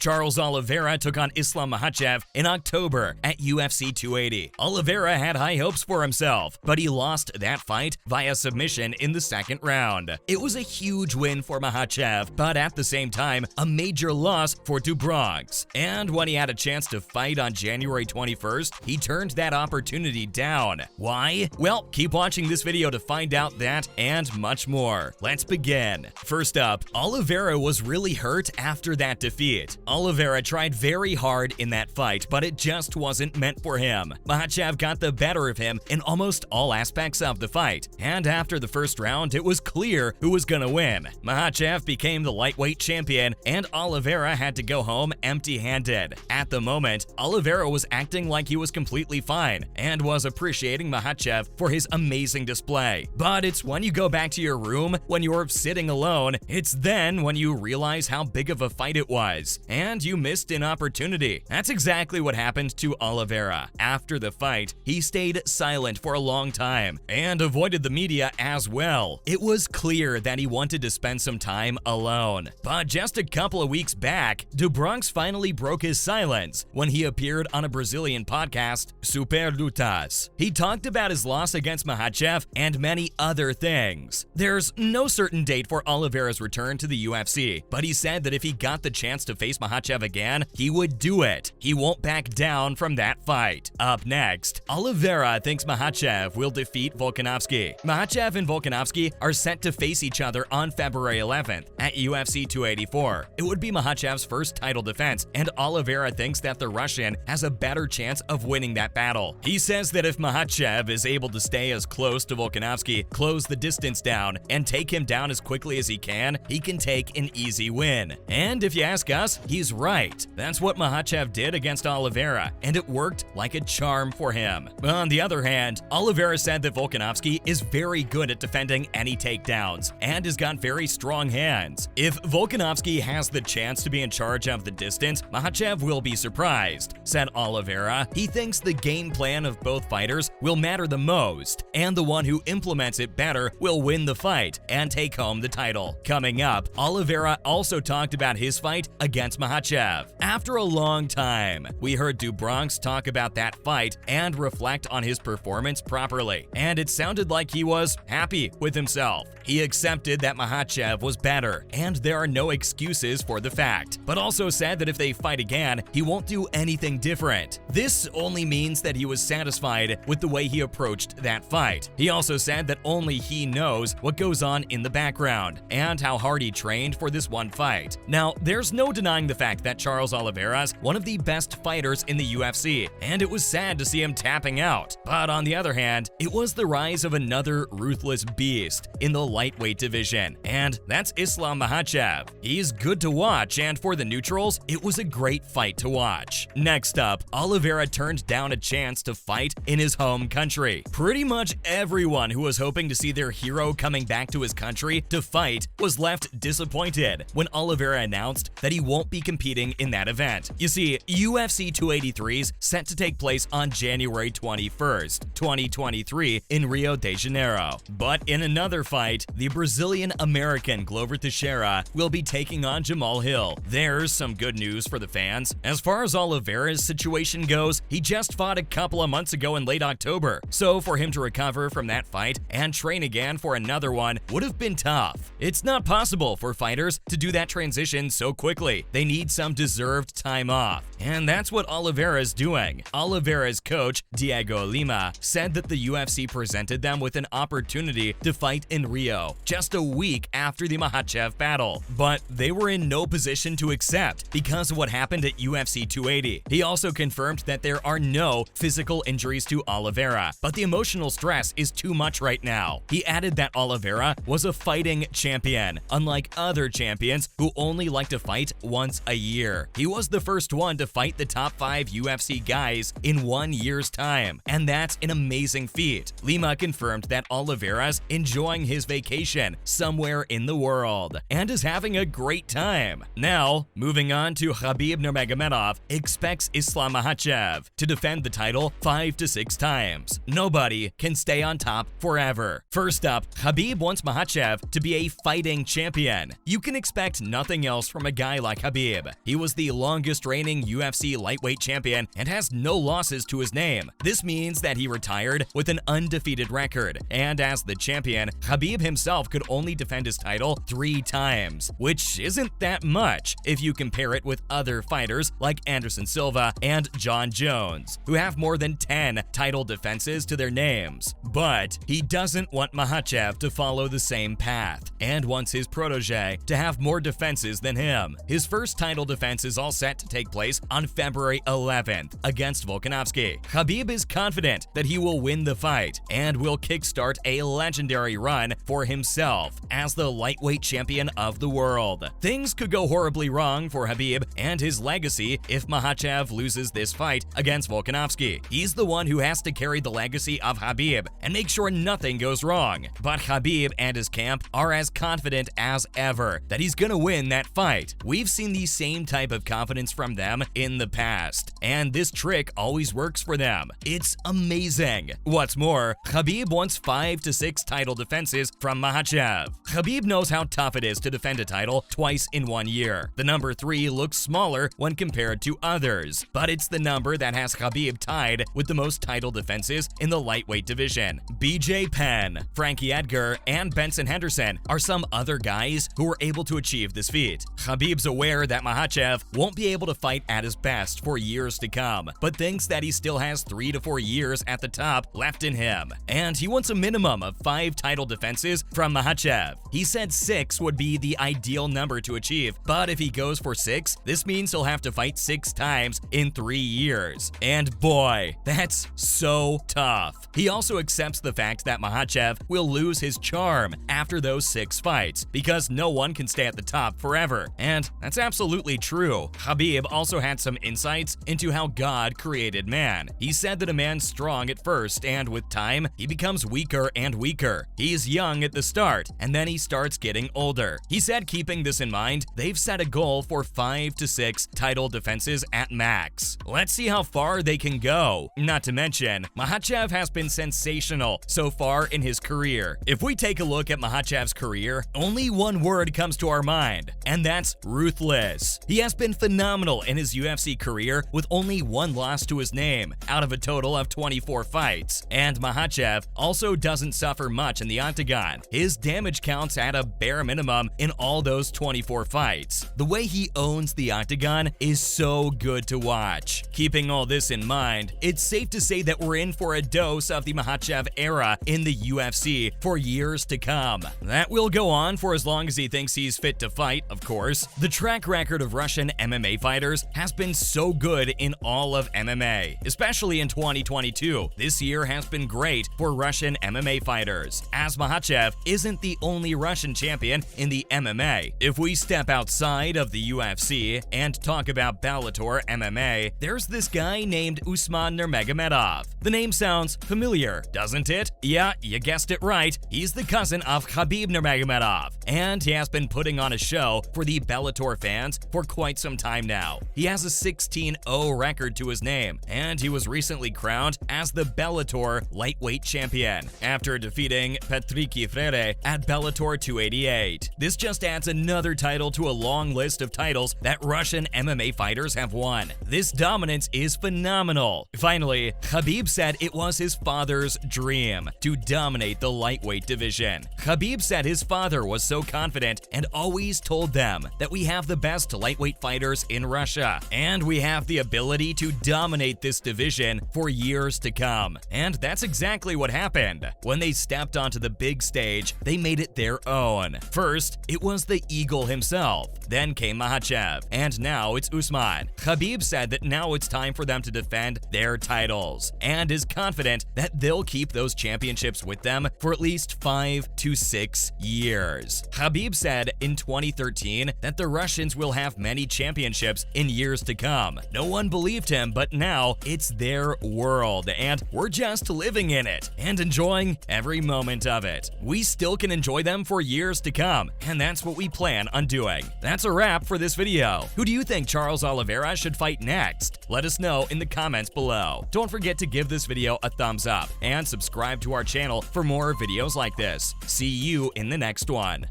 Charles Oliveira took on Islam Makhachev in October at UFC 280. Oliveira had high hopes for himself, but he lost that fight via submission in the second round. It was a huge win for Makhachev, but at the same time, a major loss for Bronx. And when he had a chance to fight on January 21st, he turned that opportunity down. Why? Well, keep watching this video to find out that and much more. Let's begin. First up, Oliveira was really hurt after that defeat. Oliveira tried very hard in that fight, but it just wasn't meant for him. Makhachev got the better of him in almost all aspects of the fight, and after the first round, it was clear who was gonna win. Makhachev became the lightweight champion, and Oliveira had to go home empty-handed. At the moment, Oliveira was acting like he was completely fine and was appreciating Makhachev for his amazing display. But it's when you go back to your room, when you're sitting alone, it's then when you realize how big of a fight it was, and you missed an opportunity. That's exactly what happened to Oliveira. After the fight, he stayed silent for a long time and avoided the media as well. It was clear that he wanted to spend some time alone. But just a couple of weeks back, Bronx finally broke his silence when he appeared on a Brazilian podcast, Super Lutas. He talked about his loss against Makhachev and many other things. There's no certain date for Oliveira's return to the UFC, but he said that if he got the chance to face Makhachev again, he would do it. He won't back down from that fight. Up next, Oliveira thinks Makhachev will defeat Volkanovski. Makhachev and Volkanovski are set to face each other on February 11th at UFC 284. It would be Makhachev's first title defense, and Oliveira thinks that the Russian has a better chance of winning that battle. He says that if Makhachev is able to stay as close to Volkanovski, close the distance down, and take him down as quickly as he can take an easy win. And if you ask us, he's right. That's what Makhachev did against Oliveira, and it worked like a charm for him. On the other hand, Oliveira said that Volkanovski is very good at defending any takedowns and has got very strong hands. If Volkanovski has the chance to be in charge of the distance, Makhachev will be surprised, said Oliveira. He thinks the game plan of both fighters will matter the most, and the one who implements it better will win the fight and take home the title. Coming up, Oliveira also talked about his fight against Makhachev. After a long time, we heard Bronx talk about that fight and reflect on his performance properly, and it sounded like he was happy with himself. He accepted that Makhachev was better, and there are no excuses for the fact, but also said that if they fight again, he won't do anything different. This only means that he was satisfied with the way he approached that fight. He also said that only he knows what goes on in the background and how hard he trained for this one fight. Now, there's no denying the fact that Charles Oliveira is one of the best fighters in the UFC, and it was sad to see him tapping out. But on the other hand, it was the rise of another ruthless beast in the lightweight division, and that's Islam Makhachev. He's good to watch, and for the neutrals, it was a great fight to watch. Next up, Oliveira turned down a chance to fight in his home country. Pretty much everyone who was hoping to see their hero coming back to his country to fight was left disappointed when Oliveira announced that he won't be competing in that event. You see, UFC 283's set to take place on January 21st, 2023 in Rio de Janeiro. But in another fight, the Brazilian-American Glover Teixeira will be taking on Jamal Hill. There's some good news for the fans. As far as Oliveira's situation goes, he just fought a couple of months ago in late October, so for him to recover from that fight and train again for another one would have been tough. It's not possible for fighters to do that transition so quickly. They need some deserved time off, and that's what Oliveira's doing. Oliveira's coach, Diego Lima, said that the UFC presented them with an opportunity to fight in Rio just a week after the Makhachev battle, but they were in no position to accept because of what happened at UFC 280. He also confirmed that there are no physical injuries to Oliveira, but the emotional stress is too much right now. He added that Oliveira was a fighting champion, unlike other champions who only like to fight once a year. He was the first one to fight the top 5 UFC guys in 1 year's time, and that's an amazing feat. Lima confirmed that Oliveira's enjoying his vacation somewhere in the world and is having a great time. Now, moving on to Khabib Nurmagomedov expects Islam Makhachev to defend the title 5 to 6 times. Nobody can stay on top forever. First up, Khabib wants Makhachev to be a fighting champion. You can expect nothing else from a guy like Khabib. He was the longest reigning UFC lightweight champion and has no losses to his name. This means that he retired with an undefeated record, and as the champion, Khabib himself could only defend his title 3 times, which isn't that much if you compare it with other fighters like Anderson Silva and John Jones, who have more than 10 title defenses to their names. But he doesn't want Makhachev to follow the same path and wants his protege to have more defenses than him. His first title defense is all set to take place on February 11th against Volkanovski. Khabib is confident that he will win the fight and will kickstart a legendary run for himself as the lightweight champion of the world. Things could go horribly wrong for Khabib and his legacy if Makhachev loses this fight against Volkanovski. He's the one who has to carry the legacy of Khabib and make sure nothing goes wrong. But Khabib and his camp are as confident as ever that he's gonna win that fight. We've seen the same type of confidence from them in the past, and this trick always works for them. It's amazing. What's more, Khabib wants 5 to 6 title defenses from Makhachev. Khabib knows how tough it is to defend a title twice in 1 year. The number 3 looks smaller when compared to others, but it's the number that has Khabib tied with the most title defenses in the lightweight division. BJ Penn, Frankie Edgar, and Benson Henderson are some other guys who were able to achieve this feat. Khabib's aware that Makhachev won't be able to fight at his best for years to come, but thinks that he still has 3 to 4 years at the top left in him, and he wants a minimum of 5 title defenses from Makhachev. He said 6 would be the ideal number to achieve, but if he goes for 6, this means he'll have to fight 6 times in 3 years. And boy, that's so tough. He also accepts the fact that Makhachev will lose his charm after those 6 fights, because no one can stay at the top forever. And that's absolutely true. Khabib also had some insights into how God created man. He said that a man's strong at first, and with time, he becomes weaker and weaker. He's young at the start, and then he starts getting older. He said, keeping this in mind, they've set a goal for 5 to 6 title defenses at max. Let's see how far they can go. Not to mention, Makhachev has been sensational so far in his career. If we take a look at Makhachev's career, only one word comes to our mind, and that's ruthless. He has been phenomenal in his UFC career with only 1 loss to his name out of a total of 24 fights. And Makhachev also doesn't suffer much in the octagon. His damage counts at a bare minimum in all those 24 fights. The way he owns the octagon is so good to watch. Keeping all this in mind, it's safe to say that we're in for a dose of the Makhachev era in the UFC for years to come. That will go on for as long as he thinks he's fit to fight, of course. The track record of Russian MMA fighters has been so good in all of MMA, especially in 2022. This year has been great for Russian MMA fighters, as Makhachev isn't the only Russian champion in the MMA. If we step outside of the UFC and talk about Bellator MMA, there's this guy named Usman Nurmagomedov. The name sounds familiar, doesn't it? Yeah, you guessed it right. He's the cousin of Khabib Nurmagomedov, and he has been putting on a show for the Bellator fans for quite some time now. He has a 16-0 record to his name, and he was recently crowned as the Bellator lightweight champion after defeating Patrick Freire at Bellator 288. This just adds another title to a long list of titles that Russian MMA fighters have won. This dominance is phenomenal. Finally, Khabib said it was his father's dream to dominate the lightweight division. Khabib said his father was so confident and always told them that we have the best lightweight fighters in Russia, and we have the ability to dominate this division for years to come. And that's exactly what happened. When they stepped onto the big stage, they made it their own. First, it was the Eagle himself. Then came Makhachev, and now it's Usman. Khabib said that now it's time for them to defend their titles, and is confident that they'll keep those championships with them for at least 5 to 6 years. Khabib said in 2013 that the Russians will have many championships in years years to come. No one believed him, but now it's their world, and we're just living in it and enjoying every moment of it. We still can enjoy them for years to come, and that's what we plan on doing. That's a wrap for this video. Who do you think Charles Oliveira should fight next? Let us know in the comments below. Don't forget to give this video a thumbs up and subscribe to our channel for more videos like this. See you in the next one.